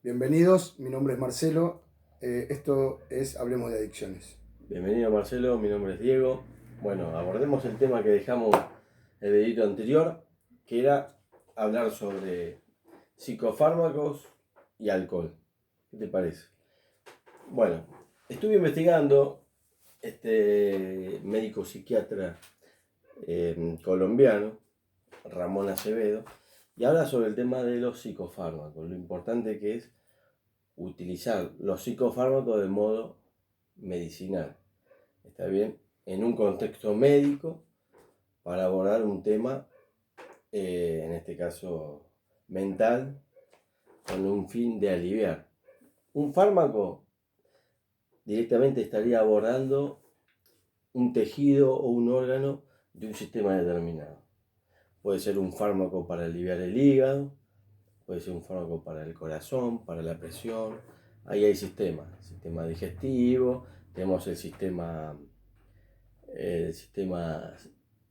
Bienvenidos, mi nombre es Marcelo, esto es Hablemos de Adicciones. Bienvenido Marcelo, mi nombre es Diego. Bueno, abordemos el tema que dejamos el videito anterior, que era hablar sobre psicofármacos y alcohol. ¿Qué te parece? Bueno, estuve investigando este médico psiquiatra colombiano, Ramón Acevedo, y habla sobre el tema de los psicofármacos, lo importante que es utilizar los psicofármacos de modo medicinal. ¿Está bien? En un contexto médico para abordar un tema, en este caso mental, con un fin de aliviar. Un fármaco directamente estaría abordando un tejido o un órgano de un sistema determinado. Puede ser un fármaco para aliviar el hígado, puede ser un fármaco para el corazón, para la presión. Ahí hay sistema digestivo, tenemos el sistema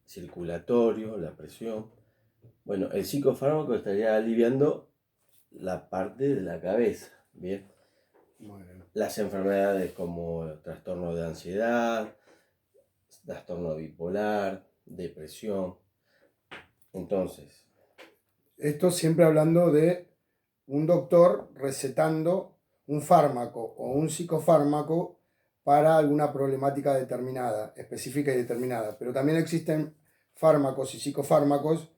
circulatorio, la presión. Bueno, el psicofármaco estaría aliviando la parte de la cabeza, ¿bien? Bueno, Las enfermedades como trastorno de ansiedad, trastorno bipolar, depresión. Entonces, esto siempre hablando de un doctor recetando un fármaco o un psicofármaco para alguna problemática determinada, específica y determinada. Pero también existen fármacos y psicofármacos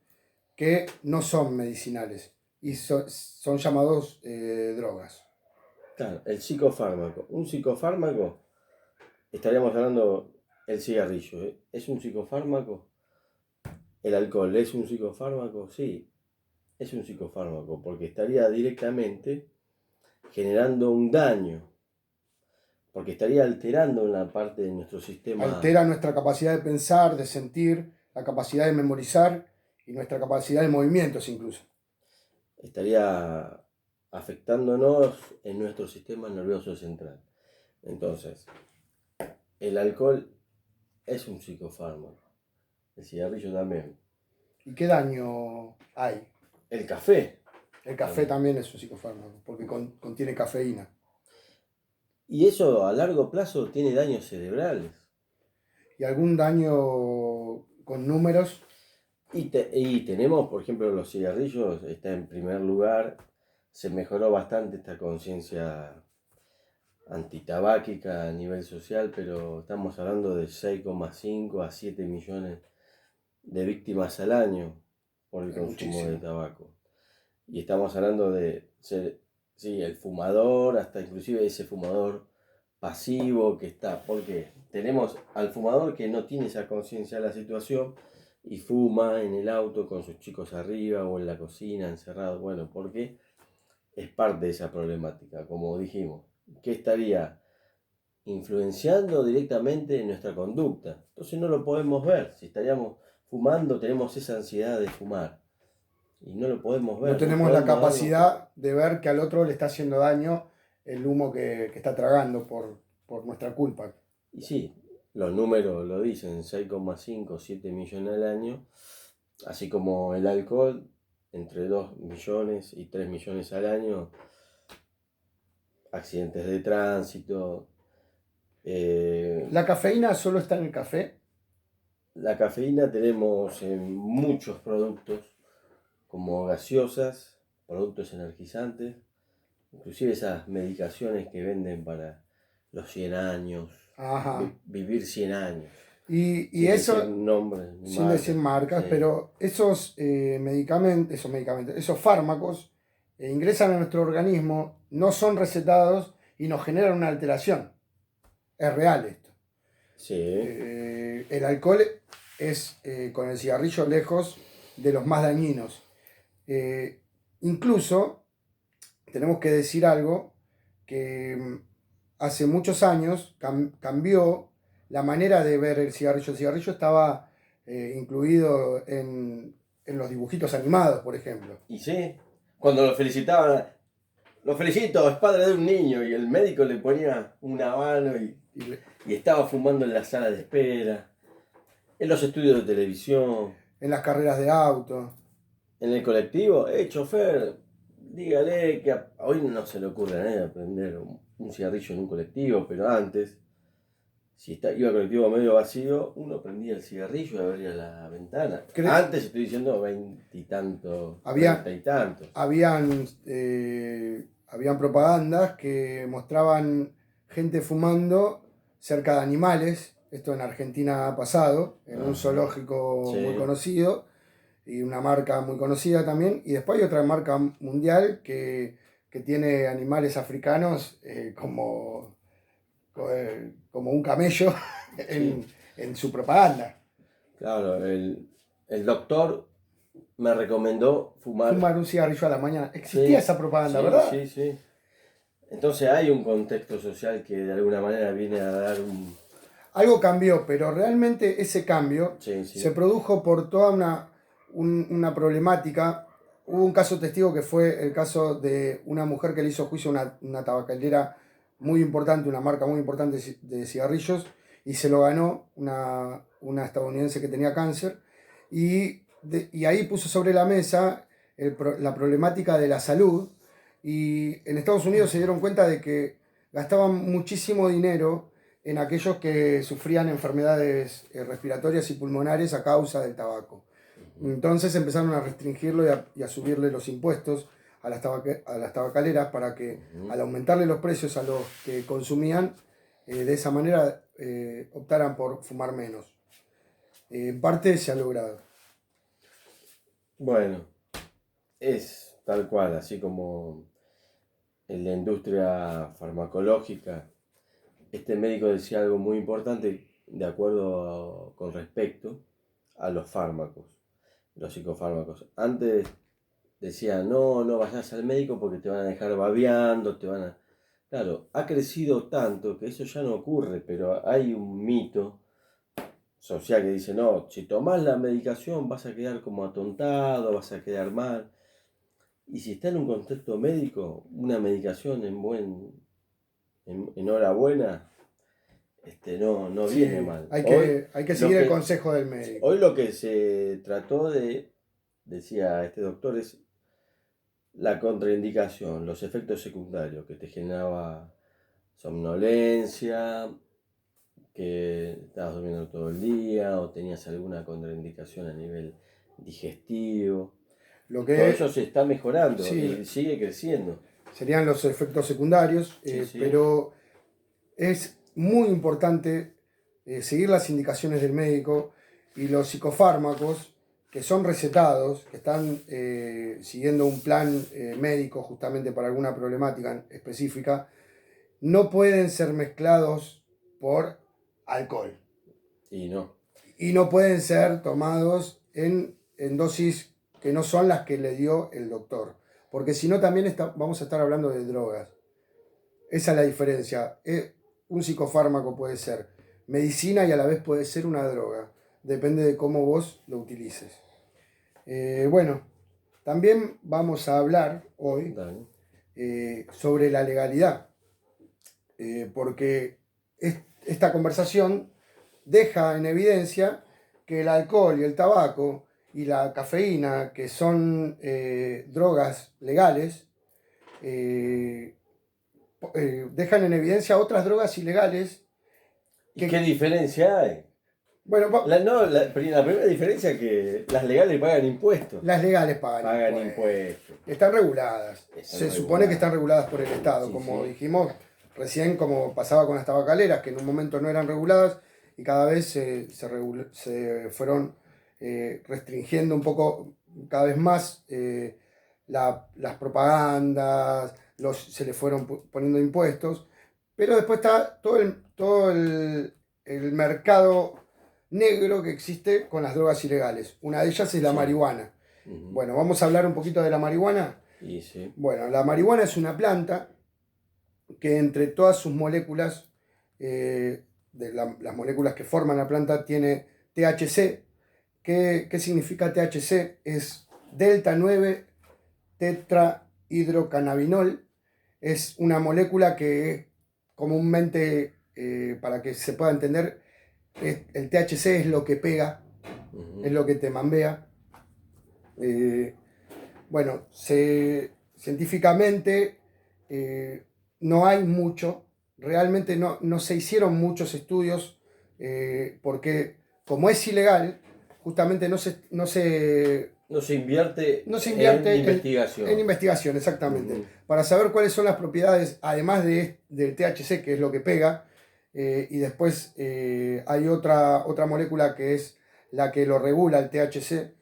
que no son medicinales y son llamados drogas. claro, el psicofármaco. Un psicofármaco, estaríamos hablando el cigarrillo, ¿eh? ¿Es un psicofármaco? ¿El alcohol es un psicofármaco? Sí, es un psicofármaco, porque estaría directamente generando un daño, porque estaría alterando una parte de nuestro sistema, Altera nuestra capacidad de pensar, de sentir, la capacidad de memorizar y nuestra capacidad de movimientos incluso. estaría afectándonos en nuestro sistema nervioso central. Entonces, el alcohol es un psicofármaco, el cigarrillo también, ¿Y qué daño hay? el café El café también. también es un psicofármaco porque contiene cafeína. Y eso a largo plazo tiene daños cerebrales. ¿Y algún daño con números? Y tenemos, por ejemplo, los cigarrillos, está en primer lugar, se mejoró bastante esta conciencia antitabáquica a nivel social, pero estamos hablando de 6,5 a 7 millones de víctimas al año por el Es consumo de muchísimo. tabaco. Y estamos hablando de ser, sí, el fumador, hasta inclusive ese fumador pasivo que está, porque tenemos al fumador que no tiene esa conciencia de la situación y fuma en el auto con sus chicos arriba o en la cocina encerrado. Bueno, porque es parte de esa problemática, como dijimos, que estaría influenciando directamente en nuestra conducta. Entonces no lo podemos ver. Si estaríamos fumando, tenemos esa ansiedad de fumar. Y no lo podemos No ver, no tenemos la podemos darnos cuenta. capacidad de ver que al otro le está haciendo daño el humo que está tragando por nuestra culpa. Y sí, los números lo dicen, 6,5, 7 millones al año, así como el alcohol, entre 2 millones y 3 millones al año, accidentes de tránsito. ¿La cafeína solo está en el café? La cafeína tenemos en muchos productos, como gaseosas, productos energizantes, inclusive esas medicaciones que venden para los 100 años, Ajá. vivir 100 años, Y sin decir eso, nombres ni sin decir marcas. marcas, Sí. pero esos medicamentos, esos fármacos ingresan a nuestro organismo, no son recetados y nos generan una alteración. Es real esto. Sí, El alcohol es con el cigarrillo lejos de los más dañinos. Eh, Incluso tenemos que decir algo que hace muchos años cambió la manera de ver el cigarrillo. El cigarrillo estaba incluido en los dibujitos animados, por ejemplo. y sí, cuando lo felicitaban, lo felicito, es padre de un niño, y el médico le ponía una mano Y y estaba fumando en la sala de espera, en los estudios de televisión, en las carreras de auto. en el colectivo, chofer, dígale que hoy no se le ocurre a nadie prender un cigarrillo en un colectivo, pero antes, si iba el colectivo medio vacío, uno prendía el cigarrillo y abría la ventana. Antes estoy diciendo 20 y tantos, 30 y tantos. Habían propagandas que mostraban gente fumando cerca de animales. Esto en Argentina ha pasado, en un zoológico muy conocido y una marca muy conocida también. Y después hay otra marca mundial que tiene animales africanos como un camello en su propaganda. Claro, el doctor me recomendó fumar un cigarrillo a la mañana. Existía esa propaganda, ¿verdad? Sí. Entonces hay un contexto social que de alguna manera viene a dar un... Algo cambió, pero realmente ese cambio se produjo por toda una problemática. Hubo un caso testigo que fue el caso de una mujer que le hizo juicio a una tabacalera muy importante, una marca muy importante de cigarrillos, y se lo ganó una estadounidense que tenía cáncer, y ahí puso sobre la mesa la problemática de la salud, y en Estados Unidos se dieron cuenta de que gastaban muchísimo dinero en aquellos que sufrían enfermedades respiratorias y pulmonares a causa del tabaco. Entonces empezaron a restringirlo y a subirle los impuestos a las tabacaleras para que al aumentarle los precios a los que consumían, de esa manera optaran por fumar menos. En parte se ha logrado. Bueno, es tal cual, así como en la industria farmacológica. Este médico decía algo muy importante de acuerdo con respecto a los fármacos, los psicofármacos. Antes decía, no vayas al médico porque te van a dejar babeando, Claro, ha crecido tanto que eso ya no ocurre, pero hay un mito social que dice, no, si tomás la medicación vas a quedar como atontado, vas a quedar mal. Y si está en un contexto médico, una medicación en hora buena, no viene mal. Hay que seguir el consejo del médico. Hoy lo que se trató decía este doctor, es la contraindicación, los efectos secundarios que te generaba somnolencia, que estabas durmiendo todo el día o tenías alguna contraindicación a nivel digestivo. Todo eso se está mejorando y sigue creciendo. Serían los efectos secundarios, pero es muy importante seguir las indicaciones del médico, y los psicofármacos que son recetados, que están siguiendo un plan médico justamente para alguna problemática específica, no pueden ser mezclados por alcohol. Y no. Y no pueden ser tomados en dosis que no son las que le dio el doctor. Porque si no también vamos a estar hablando de drogas. Esa es la diferencia. Un psicofármaco puede ser medicina y a la vez puede ser una droga. Depende de cómo vos lo utilices. Bueno, también vamos a hablar hoy sobre la legalidad. Porque esta conversación deja en evidencia que el alcohol y el tabaco y la cafeína, que son drogas legales, dejan en evidencia otras drogas ilegales. ¿Y qué diferencia hay? Bueno, la primera diferencia es que las legales pagan impuestos. Las legales pagan impuestos. Están reguladas. Supone que están reguladas por el Estado, como dijimos recién, como pasaba con las tabacaleras, que en un momento no eran reguladas y cada vez se fueron restringiendo un poco, cada vez más, las propagandas, se le fueron poniendo impuestos, pero después está todo el mercado negro que existe con las drogas ilegales. Una de ellas es la marihuana. Bueno, vamos a hablar un poquito de la marihuana. Bueno, la marihuana es una planta que entre todas sus moléculas, las moléculas que forman la planta, tiene THC. ¿Qué significa THC? Es delta 9 tetrahidrocannabinol. Es una molécula que comúnmente, para que se pueda entender, el THC es lo que pega, es lo que te mambea. Bueno, se científicamente no hay mucho, realmente no se hicieron muchos estudios, porque como es ilegal, justamente no se No se invierte en en investigación. investigación, exactamente, para saber cuáles son las propiedades, además del THC, que es lo que pega, y después hay otra molécula que es la que lo regula, el THC,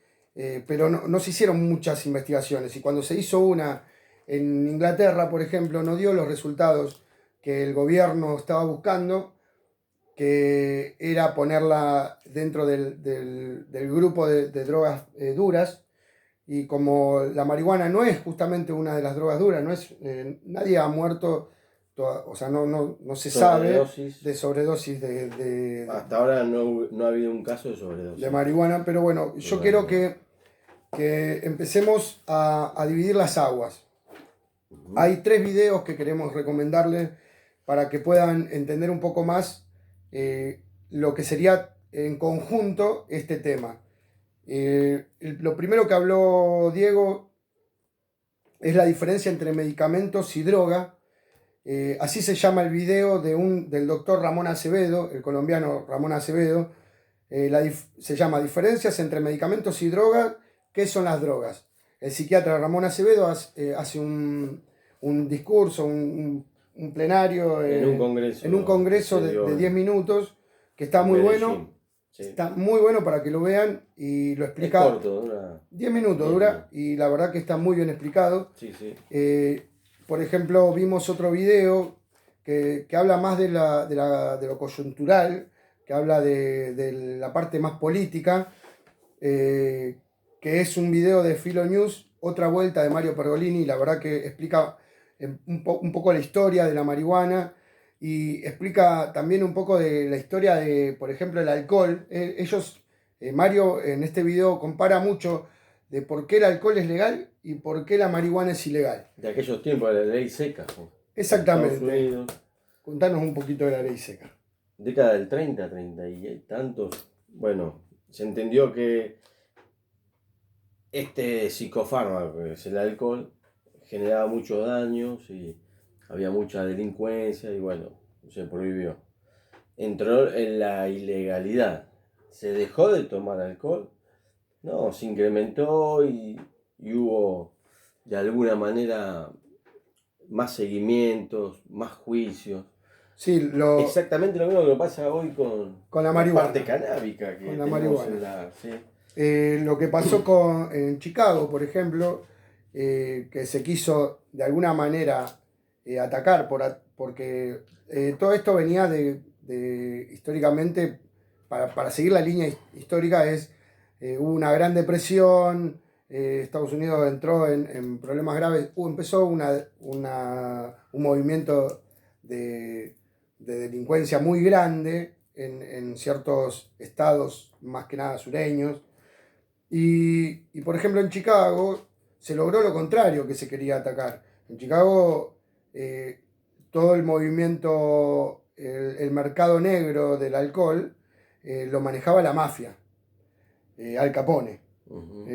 pero no se hicieron muchas investigaciones, y cuando se hizo una en Inglaterra, por ejemplo, no dio los resultados que el gobierno estaba buscando, que era ponerla dentro del grupo de drogas duras, y como la marihuana no es justamente una de las drogas duras, no es, nadie ha muerto, o sea, no se sabe de sobredosis Hasta ahora no ha habido un caso de sobredosis. de marihuana, pero bueno, yo quiero que empecemos a dividir las aguas. Hay 3 videos que queremos recomendarles para que puedan entender un poco más lo que sería en conjunto este tema. Lo primero que habló Diego es la diferencia entre medicamentos y droga. Así se llama el video del doctor Ramón Acevedo, el colombiano Ramón Acevedo. Se llama Diferencias entre medicamentos y drogas. ¿Qué son las drogas? El psiquiatra Ramón Acevedo hace un discurso, un plenario en un congreso de 10 minutos, que está muy bueno. Sí. Está muy bueno para que lo vean, y lo explica. Es corto, dura 10 minutos dura, y la verdad que está muy bien explicado. Sí. Por ejemplo, vimos otro video que habla más de lo coyuntural, que habla de la parte más política, que es un video de Filo News, Otra Vuelta, de Mario Pergolini. La verdad que explica un poco la historia de la marihuana, y explica también un poco de la historia de, por ejemplo, el alcohol. Mario en este video compara mucho de por qué el alcohol es legal y por qué la marihuana es ilegal. De aquellos tiempos, de la ley seca. Exactamente. Contanos un poquito de la ley seca. Década del 30 y tantos. Bueno, se entendió que este psicofármaco, que es el alcohol, generaba muchos daños y había mucha delincuencia, y bueno, se prohibió. Entró en la ilegalidad. ¿Se dejó de tomar alcohol? No, se incrementó y hubo de alguna manera más seguimientos, más juicios. Sí, exactamente lo mismo que pasa hoy con la marihuana. Parte canábica que con la marihuana. Sí. Lo que pasó en Chicago, por ejemplo, que se quiso de alguna manera atacar, porque todo esto venía históricamente, para seguir la línea histórica, hubo una gran depresión, Estados Unidos entró en problemas graves, empezó un movimiento de delincuencia muy grande en ciertos estados, más que nada sureños, y por ejemplo en Chicago se logró lo contrario que se quería atacar. En Chicago todo el movimiento, el mercado negro del alcohol, lo manejaba la mafia, Al Capone. Uh-huh.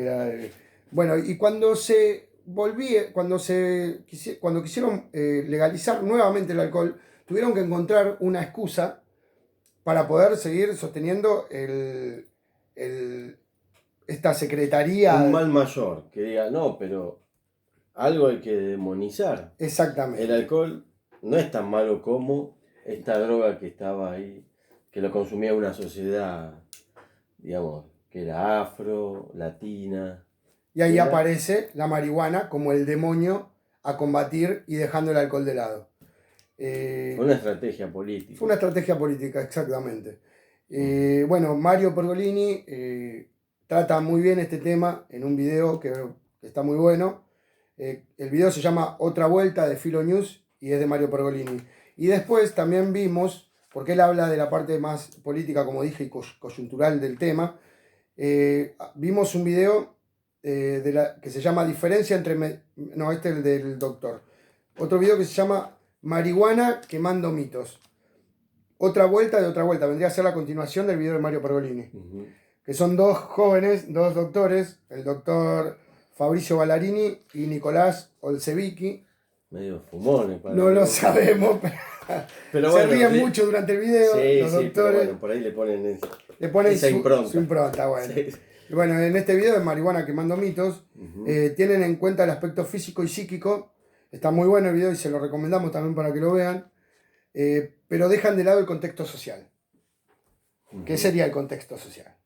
Bueno, y cuando quisieron legalizar nuevamente el alcohol, tuvieron que encontrar una excusa para poder seguir sosteniendo esta secretaría. Un mal mayor, que diga, no, pero algo hay que demonizar. Exactamente. El alcohol no es tan malo como esta droga que estaba ahí, que lo consumía una sociedad, digamos, que era afro, latina. Y ahí aparece la marihuana como el demonio a combatir, y dejando el alcohol de lado. Fue una estrategia política. Fue una estrategia política, exactamente. Bueno, Mario Pergolini trata muy bien este tema en un video que está muy bueno. El video se llama Otra Vuelta, de Filo News, y es de Mario Pergolini. Y después también vimos, porque él habla de la parte más política, como dije, y coyuntural del tema, vimos un video que se llama Diferencia entre... No, este es el del doctor. Otro video que se llama Marihuana quemando mitos. Otra vuelta de Otra Vuelta. Vendría a ser la continuación del video de Mario Pergolini. Uh-huh. Que son dos jóvenes, dos doctores. El doctor Fabrizio Ballarini y Nicolás Olsevicki. Medio fumones. No lo sabemos, pero se bueno, ríen sí. mucho durante el video, Sí, los sí, doctores. pero bueno, por ahí le ponen esa impronta. Su impronta, bueno. Sí. Y bueno, en este video de Marihuana Quemando Mitos, Ujú. tienen en cuenta el aspecto físico y psíquico. Está muy bueno el video y se lo recomendamos también para que lo vean. Pero dejan de lado el contexto social. ¿Qué Ujú. sería el contexto social?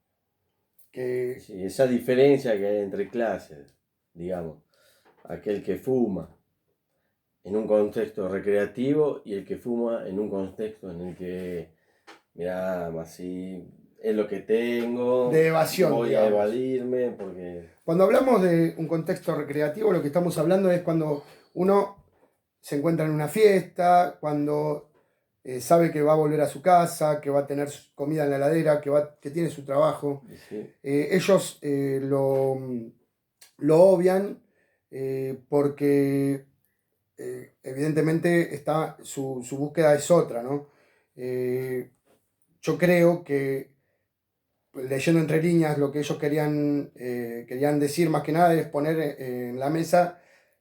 Que Sí, esa diferencia que hay entre clases, digamos, aquel que fuma en un contexto recreativo y el que fuma en un contexto en el que, mirá, así es lo que tengo, de evasión, voy digamos. a evadirme porque... Cuando hablamos de un contexto recreativo, lo que estamos hablando es cuando uno se encuentra en una fiesta, cuando sabe que va a volver a su casa, que va a tener comida en la heladera, que tiene su trabajo. Sí. Ellos lo obvian porque evidentemente su búsqueda es otra, ¿no? Yo creo que, leyendo entre líneas, lo que ellos querían decir más que nada es poner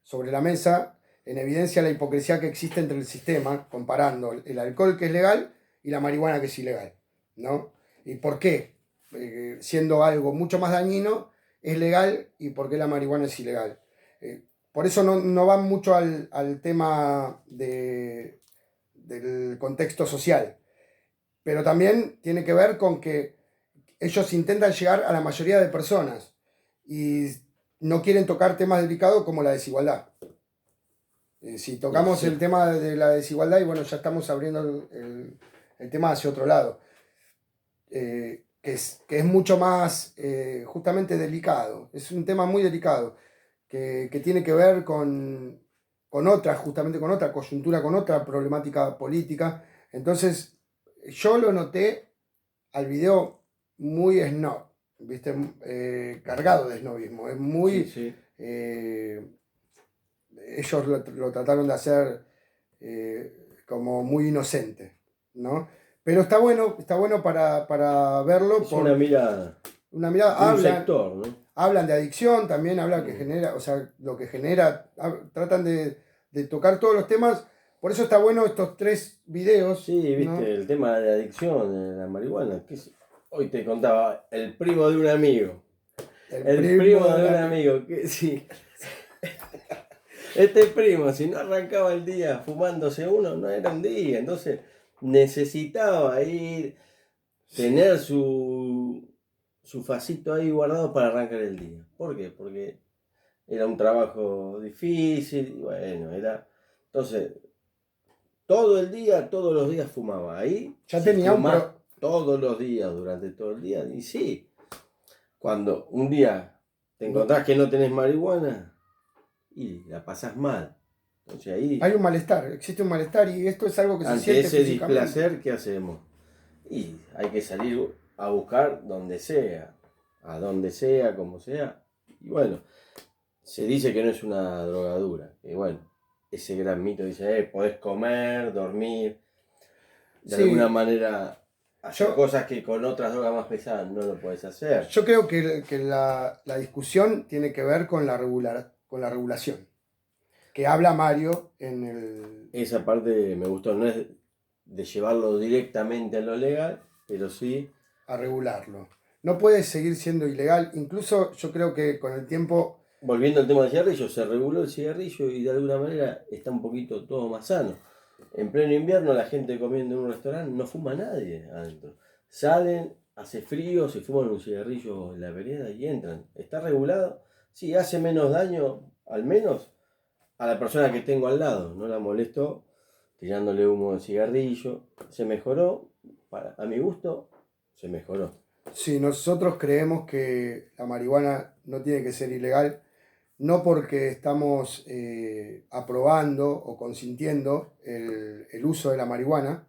sobre la mesa, en evidencia la hipocresía que existe entre el sistema, comparando el alcohol que es legal y la marihuana que es ilegal, ¿no? ¿Y por qué? Siendo algo mucho más dañino, es legal y por qué la marihuana es ilegal. Por eso no van mucho al tema del contexto social, pero también tiene que ver con que ellos intentan llegar a la mayoría de personas y no quieren tocar temas delicados como la desigualdad. Si tocamos Sí. el tema de la desigualdad, y bueno, ya estamos abriendo el tema hacia otro lado, que es mucho más justamente delicado. Es un tema muy delicado, que tiene que ver justamente con otra coyuntura, con otra problemática política. Entonces, yo lo noté al video muy snob, ¿viste? Cargado de snobismo. Es muy... Sí. Ellos lo trataron de hacer como muy inocente, ¿no? Pero está bueno para verlo. Es una mirada Una mirada. de un sector, ¿no? Hablan de adicción, también hablan que genera, o sea, lo que genera, tratan de tocar todos los temas. Por eso está bueno estos 3 videos. Sí, viste, ¿no? el tema de adicción de la marihuana. Hoy te contaba el primo de un amigo. El primo de un amigo, que sí. Este primo, si no arrancaba el día fumándose uno, no era un día. Entonces necesitaba ir, tener su facito ahí guardado para arrancar el día. ¿Por qué? Porque era un trabajo difícil, y bueno, era... Entonces, todo el día, todos los días fumaba. Ahí, ya si tenía fumás todos los días, durante todo el día, y sí, cuando un día te encontrás que no tenés marihuana, y la pasás mal. Entonces ahí... Hay un malestar, existe un malestar y esto es algo que se ante siente ese físicamente. displacer, ¿qué hacemos? Y hay que salir a buscar donde sea, a donde sea, como sea. Y bueno, se dice que no es una drogadura. Y bueno, ese gran mito dice, podés comer, dormir, de alguna manera hacer cosas que con otras drogas más pesadas no lo podés hacer. Yo creo que la discusión tiene que ver con la regulación, que habla Mario en el... Esa parte me gustó, no es de llevarlo directamente a lo legal, pero sí... a regularlo. No puede seguir siendo ilegal, incluso yo creo que con el tiempo... Volviendo al tema del cigarrillo, se reguló el cigarrillo y de alguna manera está un poquito todo más sano. En pleno invierno la gente comiendo en un restaurante no fuma nadie adentro. Salen, hace frío, se fuman un cigarrillo en la vereda y entran. ¿Está regulado? Sí, hace menos daño, al menos, a la persona que tengo al lado. No la molesto tirándole humo de cigarrillo. Se mejoró, a mi gusto, se mejoró. Sí, nosotros creemos que la marihuana no tiene que ser ilegal, no porque estamos aprobando o consintiendo el uso de la marihuana,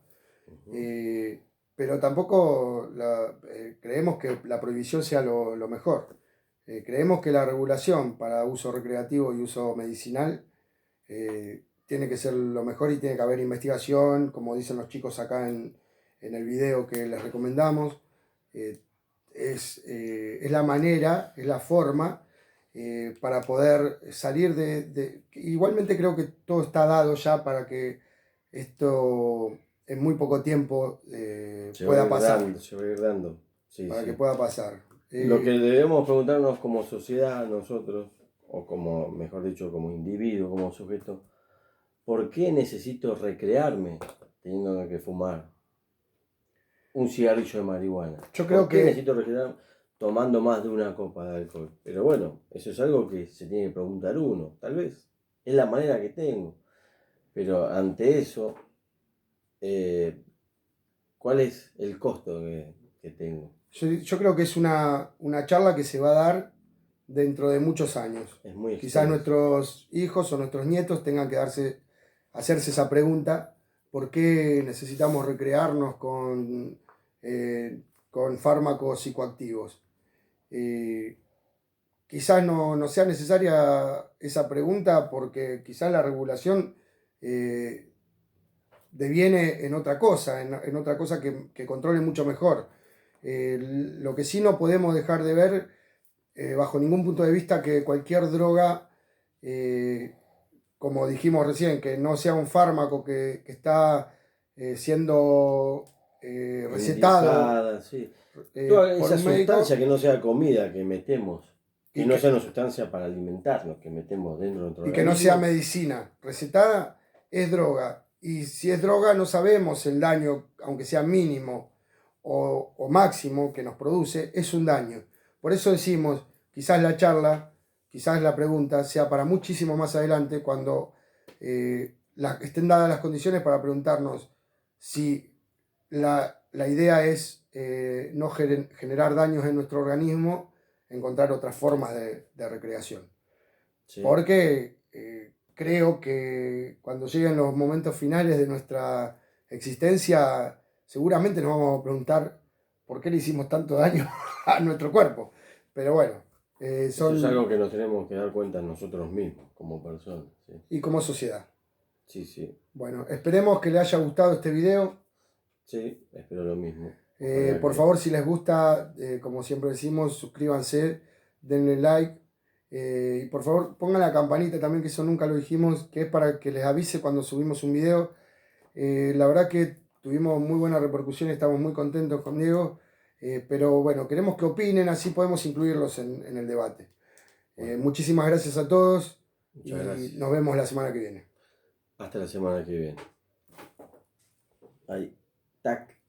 pero tampoco creemos que la prohibición sea lo mejor. Creemos que la regulación para uso recreativo y uso medicinal tiene que ser lo mejor y tiene que haber investigación, como dicen los chicos acá en el video que les recomendamos. Es la manera, es la forma para poder salir Igualmente creo que todo está dado ya para que esto en muy poco tiempo pueda pasar. Se va a ir dando. Sí, Para que sí. pueda pasar. Lo que debemos preguntarnos como sociedad, nosotros, o como, mejor dicho, como individuo, como sujeto, ¿por qué necesito recrearme teniendo que fumar un cigarrillo de marihuana? Yo creo ¿Por qué que necesito recrearme tomando más de una copa de alcohol? Pero bueno, eso es algo que se tiene que preguntar uno, tal vez. Es la manera que tengo. Pero ante eso, ¿cuál es el costo que tengo? yo creo que es una charla que se va a dar dentro de muchos años. Es muy Quizás extenso. nuestros hijos o nuestros nietos tengan que hacerse esa pregunta, ¿por qué necesitamos recrearnos con fármacos psicoactivos? Eh, Quizás no sea necesaria esa pregunta porque quizás la regulación eh, deviene en otra cosa, en otra cosa que controle mucho mejor. Lo que sí no podemos dejar de ver, bajo ningún punto de vista, que cualquier droga, eh, como dijimos recién, que no sea un fármaco que está siendo recetado Indicada, sí. Toda por esa un médico sustancia que no sea comida que metemos, que y no que, sea una sustancia para alimentarnos, que metemos dentro de nuestro y que no sea organismo. medicina. Recetada es droga. Y si es droga no sabemos el daño, aunque sea mínimo o máximo que nos produce, es un daño. Por eso decimos, quizás la charla, quizás la pregunta sea para muchísimo más adelante cuando estén dadas las condiciones para preguntarnos si la idea es no generar daños en nuestro organismo, encontrar otras formas de recreación. Sí, Porque creo que cuando lleguen los momentos finales de nuestra existencia, seguramente nos vamos a preguntar por qué le hicimos tanto daño a nuestro cuerpo. Pero bueno, eso es son algo que nos tenemos que dar cuenta nosotros mismos, como personas. Sí, y como sociedad. sí, sí, Bueno, esperemos que les haya gustado este video. sí, espero lo mismo. Ojalá Por que... favor, si les gusta, como siempre decimos, suscríbanse, denle like. Y por favor, pongan la campanita también, que eso nunca lo dijimos, que es para que les avise cuando subimos un video. La verdad que tuvimos muy buena repercusión, estamos muy contentos con Diego, pero bueno, queremos que opinen, así podemos incluirlos en el debate. Bueno, Muchísimas gracias a todos muchas y gracias. nos vemos la semana que viene. Hasta la semana que viene. Ahí, tac.